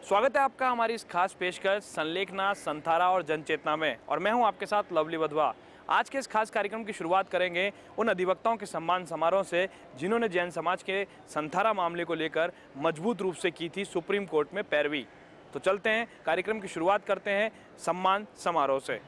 स्वागत है आपका हमारी इस खास पेशकश संलेखना, संथारा और जनचेतना में। और मैं हूं आपके साथ लवली वधवा। आज के इस खास कार्यक्रम की शुरुआत करेंगे उन अधिवक्ताओं के सम्मान समारोह से जिन्होंने जैन समाज के संथारा मामले को लेकर मजबूत रूप से की थी सुप्रीम कोर्ट में पैरवी। तो चलते हैं, कार्यक्रम की शुरुआत करते हैं सम्मान समारोह से।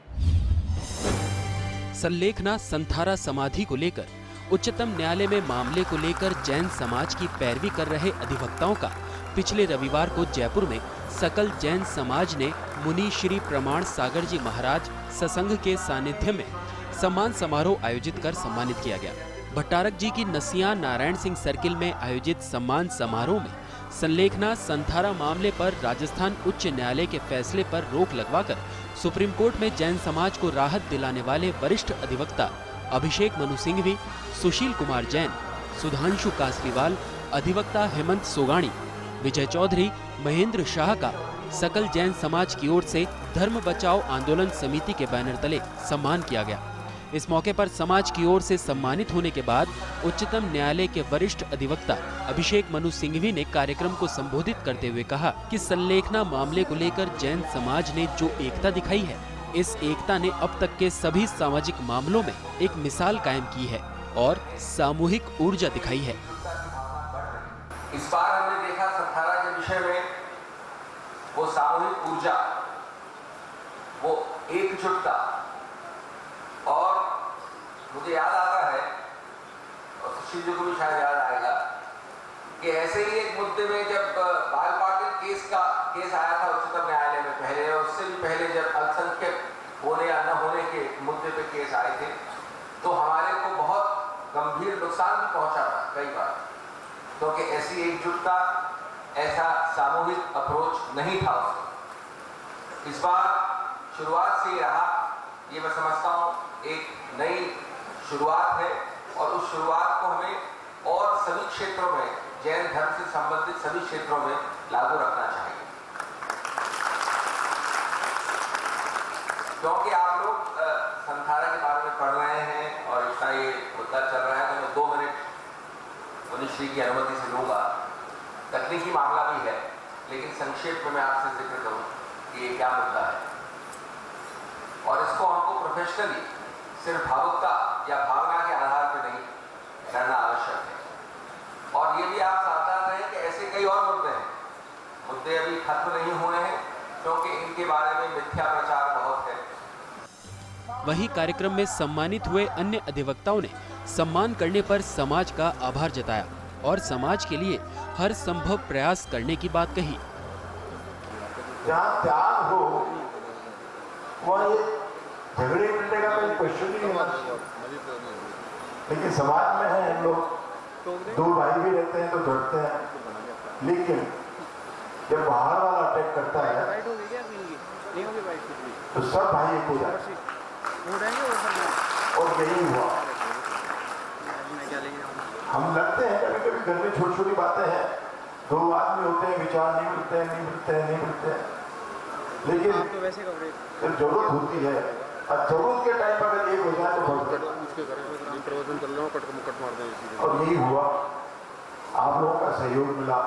संलेखना संथारा समाधि को लेकर उच्चतम न्यायालय में मामले को लेकर जैन समाज की पैरवी कर रहे अधिवक्ताओं का पिछले रविवार को जयपुर में सकल जैन समाज ने मुनि श्री प्रमाण सागर जी महाराज ससंघ के सानिध्य में सम्मान समारोह आयोजित कर सम्मानित किया गया। भट्टारक जी की नसिया नारायण सिंह सर्किल में आयोजित सम्मान समारोह में संलेखना संथारा मामले पर राजस्थान उच्च न्यायालय के फैसले पर रोक लगवाकर सुप्रीम कोर्ट में जैन समाज को राहत दिलाने वाले वरिष्ठ अधिवक्ता अभिषेक मनु सिंघवी, सुशील कुमार जैन, सुधांशु कासलीवाल, अधिवक्ता हेमंत सोगाणी, विजय चौधरी, महेंद्र शाह का सकल जैन समाज की ओर से धर्म बचाओ आंदोलन समिति के बैनर तले सम्मान किया गया। इस मौके पर समाज की ओर से सम्मानित होने के बाद उच्चतम न्यायालय के वरिष्ठ अधिवक्ता अभिषेक मनु सिंघवी ने कार्यक्रम को संबोधित करते हुए कहा कि संलेखना मामले को लेकर जैन समाज ने जो एकता दिखाई है, इस एकता ने अब तक के सभी सामाजिक मामलों में एक मिसाल कायम की है और सामूहिक ऊर्जा दिखाई है। इस बार हमने देखा संथारा के विषय में वो सामूहिक ऊर्जा, वो एकजुटता, और मुझे याद आता है और सुशील जी को भी शायद याद आएगा कि ऐसे ही एक मुद्दे में जब बाल पाटिल केस आया था उच्चतम न्यायालय में पहले, और उससे भी पहले जब अल्पसंख्यक होने या न होने के मुद्दे पे केस आए थे, तो हमारे को बहुत गंभीर नुकसान भी पहुंचा था कई बार, क्योंकि ऐसी एकजुटता, ऐसा सामूहिक अप्रोच नहीं था उसमें। इस बार शुरुआत से ही रहा, ये मैं समझता हूँ एक नई शुरुआत है, और उस शुरुआत को हमें और सभी क्षेत्रों में, जैन धर्म से संबंधित सभी क्षेत्रों में लागू रखना चाहिए। क्योंकि आप लोग संथारा के बारे में पढ़ रहे हैं और इसका ये मुद्दा चल रहा है, तो मैं 2 मिनट मुनिश्री की अनुमति से लूंगा। तकनीकी मामला भी है, लेकिन संक्षेप में मैं आपसे जिक्र करूं कि ये क्या मुद्दा है, और इसको हमको प्रोफेशनली सिर्फ भावुकता या भावना के आधार पर नहीं करना आवश्यक है। और ये भी आप सावधान रहें कि ऐसे कई और मुद्दे हैं, मुद्दे अभी खत्म नहीं हुए हैं, क्योंकि इनके बारे में मिथ्या प्रचार बहुत है। वहीं कार्यक्रम में सम्मानित हुए अन्य अधिवक्ताओं ने सम्मान करने पर समाज का आभार जताया और समाज के लिए हर संभव प्रयास करने की बात कही। जहाँ त्याग हो वहाँ ये झगड़े मिलने का कोई क्वेश्चन नहीं होना चाहिए। लेकिन समाज में है हम लोग, 2 भाई भी रहते हैं तो झगड़ते हैं, लेकिन जब बाहर वाला अटैक करता है तो सब भाई एक हो जाते हैं, और यही हुआ। हम लड़ते हैं कभी कभी घर में, छोटी छोटी बातें हैं, 2 आदमी होते हैं, विचार नहीं मिलते हैं, लेकिन जब जरूरत होती है और जरूरत के टाइम पर अगर एक हो जाए तो बहुत, और यही हुआ। आप लोगों का सहयोग मिला,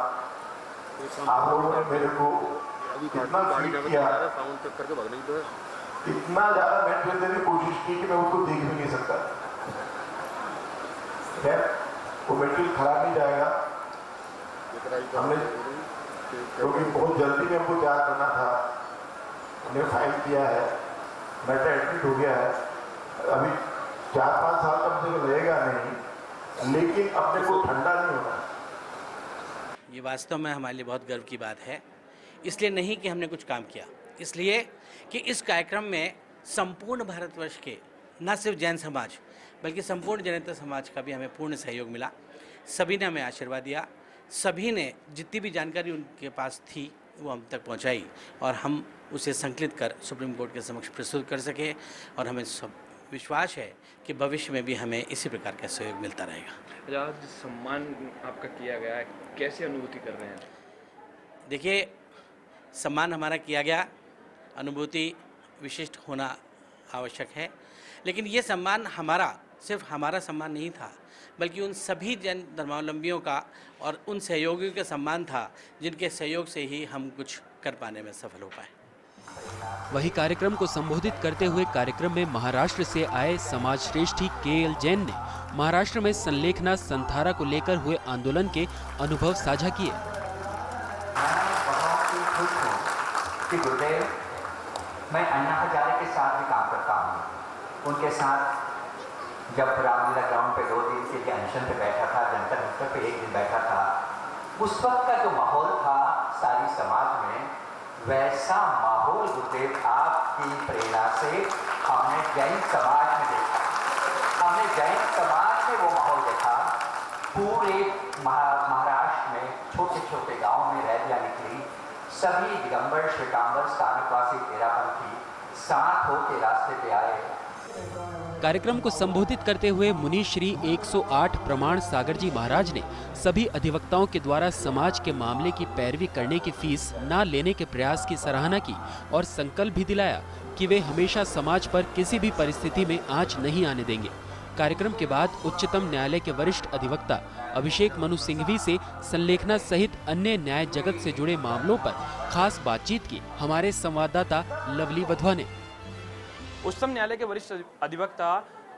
आप लोगों ने मेरे को इतना फील किया, इतना ज्यादा मेंटेन देने की कोशिश की कि मैं उसको देख भी नहीं सकता। खैर वो मेटेरियल खराब नहीं जाएगा, हमने क्योंकि बहुत जल्दी में हमको तैयार करना था, हमने फाइल किया है, मैटर एडमिट हो गया है। अभी 4-5 साल तक मुझे लगेगा नहीं, लेकिन अपने को ठंडा नहीं होना। ये वास्तव में हमारे लिए बहुत गर्व की बात है, इसलिए नहीं कि हमने कुछ काम किया, इसलिए कि इस कार्यक्रम में संपूर्ण भारतवर्ष के न सिर्फ जैन समाज बल्कि संपूर्ण जनता समाज का भी हमें पूर्ण सहयोग मिला। सभी ने हमें आशीर्वाद दिया, सभी ने जितनी भी जानकारी उनके पास थी वो हम तक पहुंचाई, और हम उसे संकलित कर सुप्रीम कोर्ट के समक्ष प्रस्तुत कर सके, और हमें सब विश्वास है कि भविष्य में भी हमें इसी प्रकार का सहयोग मिलता रहेगा। आज सम्मान आपका किया गया है, कैसी अनुभूति कर रहे हैं? देखिए, सम्मान हमारा किया गया, अनुभूति विशिष्ट होना आवश्यक है, लेकिन ये सम्मान हमारा सिर्फ हमारा सम्मान नहीं था, बल्कि उन सभी जैन धर्मावलंबियों का और उन सहयोगियों का सम्मान था जिनके सहयोग से ही हम कुछ कर पाने में सफल हो पाए। वही कार्यक्रम को संबोधित करते हुए कार्यक्रम में महाराष्ट्र से आए समाज श्रेष्ठी KL जैन ने महाराष्ट्र में संलेखना संथारा को लेकर हुए आंदोलन के अनुभव साझा किए। कि गुरुदेव, मैं अन्ना हजारे के साथ भी काम करता हूँ। उनके साथ जब रामलीला ग्राउंड पे 2 दिन के लिए अनशन पे बैठा था, जंतर मंतर पे 1 दिन बैठा था, उस वक्त का जो माहौल था सारी समाज में, वैसा माहौल गुरुदेव आपकी प्रेरणा से हमने जैन समाज में देखा। हमने जैन समाज में वो माहौल देखा। पूरे महाराष्ट्र में छोटे छोटे गाँव में रैलियाँ निकली, सभी दिगंबर श्वेतांबर स्थानकवासी तेरापंथी साथ होकर रास्ते पे आए। कार्यक्रम को संबोधित करते हुए मुनि श्री 108 प्रमाण सागर जी महाराज ने सभी अधिवक्ताओं के द्वारा समाज के मामले की पैरवी करने की फीस न लेने के प्रयास की सराहना की और संकल्प भी दिलाया कि वे हमेशा समाज पर किसी भी परिस्थिति में आंच नहीं आने देंगे। कार्यक्रम के बाद उच्चतम न्यायालय के वरिष्ठ अधिवक्ता अभिषेक मनु सिंघवी से संलेखना सहित अन्य न्याय जगत से जुड़े मामलों पर खास बातचीत की हमारे संवाददाता लवली वधवा ने। उच्चतम न्यायालय के वरिष्ठ अधिवक्ता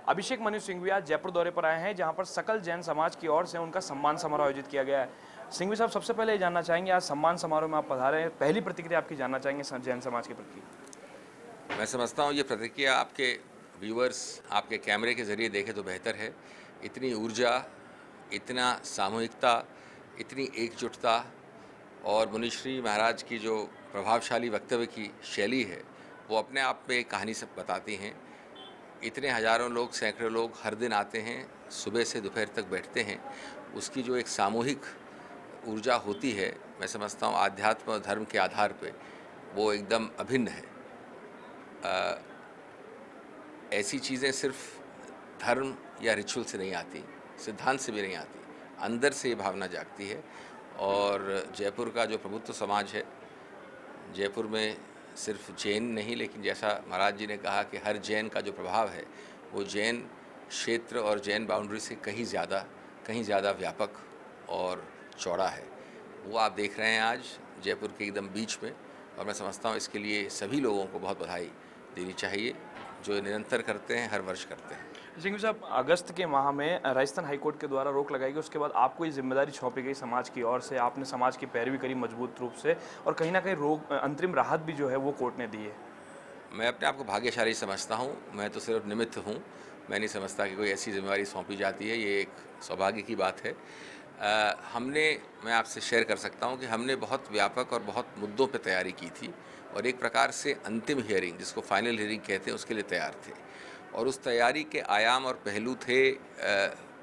अभिषेक मनु सिंघवी आज जयपुर दौरे पर आए हैं, जहां पर सकल जैन समाज की ओर से उनका सम्मान समारोह आयोजित किया गया है। सिंघवी साहब, सबसे पहले ये जानना चाहेंगे, आज सम्मान समारोह में आप पधारे हैं, पहली प्रतिक्रिया आपकी जानना चाहेंगे जैन समाज के प्रति। मैं समझता हूँ ये प्रतिक्रिया आपके व्यूअर्स आपके कैमरे के ज़रिए देखें तो बेहतर है। इतनी ऊर्जा, इतना सामूहिकता, इतनी एकजुटता और मुनिश्री महाराज की जो प्रभावशाली वक्तव्य की शैली है वो अपने आप में एक कहानी सब बताती हैं। इतने हज़ारों लोग, सैकड़ों लोग हर दिन आते हैं, सुबह से दोपहर तक बैठते हैं। उसकी जो एक सामूहिक ऊर्जा होती है, मैं समझता हूँ आध्यात्म और धर्म के आधार पे वो एकदम अभिन्न है। ऐसी चीज़ें सिर्फ धर्म या रिचुअल से नहीं आती, सिद्धांत से भी नहीं आती, अंदर से ये भावना जागती है। और जयपुर का जो प्रभुत्व समाज है, जयपुर में सिर्फ जैन नहीं, लेकिन जैसा महाराज जी ने कहा कि हर जैन का जो प्रभाव है वो जैन क्षेत्र और जैन बाउंड्री से कहीं ज़्यादा व्यापक और चौड़ा है। वो आप देख रहे हैं आज जयपुर के एकदम बीच में। और मैं समझता हूँ इसके लिए सभी लोगों को बहुत बधाई देनी चाहिए जो निरंतर करते हैं, हर वर्ष करते हैं। सिंघवी साहब, अगस्त के माह में राजस्थान हाईकोर्ट के द्वारा रोक लगाई गई, उसके बाद आपको ये जिम्मेदारी सौंपी गई समाज की ओर से, आपने समाज की पैरवी करी मजबूत रूप से और कहीं ना कहीं अंतरिम राहत भी जो है वो कोर्ट ने दी है। मैं अपने आप को भाग्यशाली समझता हूँ। मैं तो सिर्फ निमित्त हूँ। मैं नहीं समझता कि कोई ऐसी जिम्मेदारी सौंपी जाती है। ये एक सौभाग्य की बात है। मैं आपसे शेयर कर सकता हूँ कि हमने बहुत व्यापक और बहुत मुद्दों पर तैयारी की थी और एक प्रकार से अंतिम हियरिंग, जिसको फाइनल हियरिंग कहते हैं, उसके लिए तैयार थे। और उस तैयारी के आयाम और पहलू थे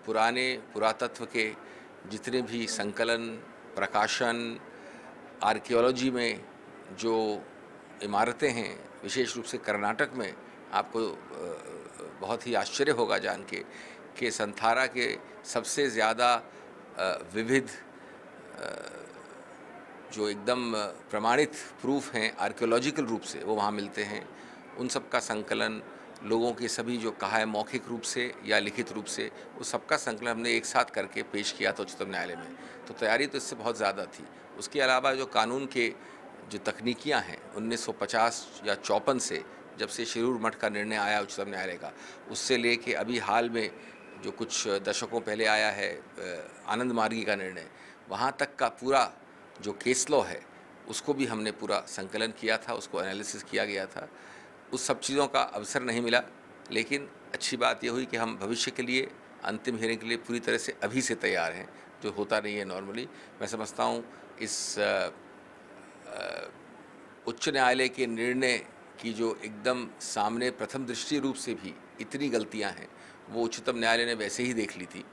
पुरातत्व के जितने भी संकलन, प्रकाशन, आर्कियोलॉजी में जो इमारतें हैं, विशेष रूप से कर्नाटक में आपको बहुत ही आश्चर्य होगा जान के कि संथारा के सबसे ज़्यादा विविध जो एकदम प्रमाणित प्रूफ हैं आर्कियोलॉजिकल रूप से, वो वहाँ मिलते हैं। उन सब का संकलन, लोगों के सभी जो कहा है मौखिक रूप से या लिखित रूप से, उस सबका संकलन हमने एक साथ करके पेश किया था उच्चतम न्यायालय में। तो तैयारी तो इससे बहुत ज़्यादा थी। उसके अलावा जो कानून के जो तकनीकियाँ हैं 1950 या 54 से, जब से शिरूर मठ का निर्णय आया उच्चतम न्यायालय का, उससे ले के अभी हाल में जो कुछ दशकों पहले आया है आनंद मार्गी का निर्णय, वहाँ तक का पूरा जो केस लॉ है उसको भी हमने पूरा संकलन किया था, उसको एनालिसिस किया गया था। उस सब चीज़ों का अवसर नहीं मिला, लेकिन अच्छी बात यह हुई कि हम भविष्य के लिए, अंतिम हियरिंग के लिए पूरी तरह से अभी से तैयार हैं, जो होता नहीं है नॉर्मली। मैं समझता हूँ इस उच्च न्यायालय के निर्णय की जो एकदम सामने प्रथम दृष्टि रूप से भी इतनी गलतियाँ हैं, वो उच्चतम न्यायालय ने वैसे ही देख ली थी।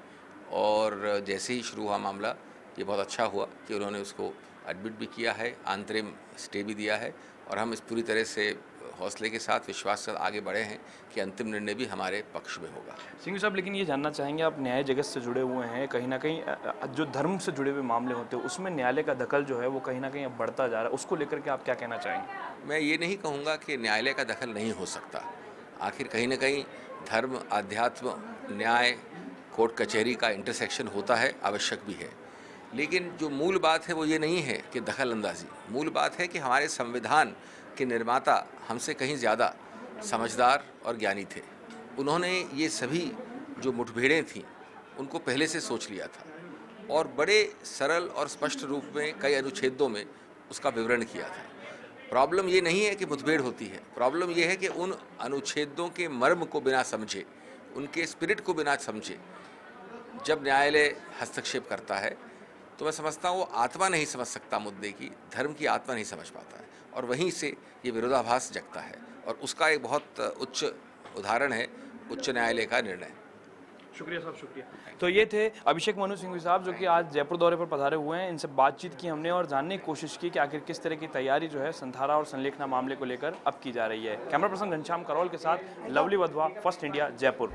और जैसे ही शुरू हुआ मामला, ये बहुत अच्छा हुआ कि उन्होंने उसको एडमिट भी किया है, अंतरिम स्टे भी दिया है। और हम इस पूरी तरह से हौसले के साथ, विश्वास के साथ आगे बढ़े हैं कि अंतिम निर्णय भी हमारे पक्ष में होगा। सिंघवी साहब, लेकिन ये जानना चाहेंगे, आप न्याय जगत से जुड़े हुए हैं, कहीं ना कहीं जो धर्म से जुड़े हुए मामले होते हैं उसमें न्यायालय का दखल जो है वो कहीं ना कहीं अब बढ़ता जा रहा है, उसको लेकर के आप क्या कहना चाहेंगे? मैं ये नहीं कहूँगा कि न्यायालय का दखल नहीं हो सकता। आखिर कहीं ना कहीं धर्म, आध्यात्म, न्याय, कोर्ट कचहरी का इंटरसेक्शन होता है, आवश्यक भी है। लेकिन जो मूल बात है वो ये नहीं है कि दखल अंदाजी, मूल बात है कि हमारे संविधान के निर्माता हमसे कहीं ज़्यादा समझदार और ज्ञानी थे। उन्होंने ये सभी जो मुठभेड़ें थीं उनको पहले से सोच लिया था और बड़े सरल और स्पष्ट रूप में कई अनुच्छेदों में उसका विवरण किया था। प्रॉब्लम ये नहीं है कि मुठभेड़ होती है, प्रॉब्लम ये है कि उन अनुच्छेदों के मर्म को बिना समझे, उनके स्पिरिट को बिना समझे जब न्यायालय हस्तक्षेप करता है तो मैं समझता हूँ वो आत्मा नहीं समझ सकता मुद्दे की, धर्म की आत्मा नहीं समझ पाता है और वहीं से ये विरोधाभास जगता है और उसका एक बहुत उच्च उदाहरण है उच्च न्यायालय का निर्णय। शुक्रिया साहब, शुक्रिया। तो ये थे अभिषेक मनु सिंघवी साहब जो कि आज जयपुर दौरे पर पधारे हुए हैं। इनसे बातचीत की हमने और जानने की कोशिश की कि आखिर किस तरह की तैयारी जो है संथारा और संलेखना मामले को लेकर अब की जा रही है। कैमरा पर्सन घनश्याम करोल के साथ lovely Wadhwa, first India, Jaipur.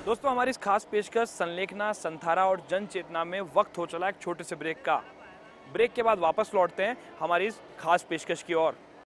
दोस्तों, हमारी इस खास पेशकश संलेखना, संथारा और जन चेतना में वक्त हो चला एक छोटे से ब्रेक का। ब्रेक के बाद वापस लौटते हैं हमारी इस खास पेशकश की ओर।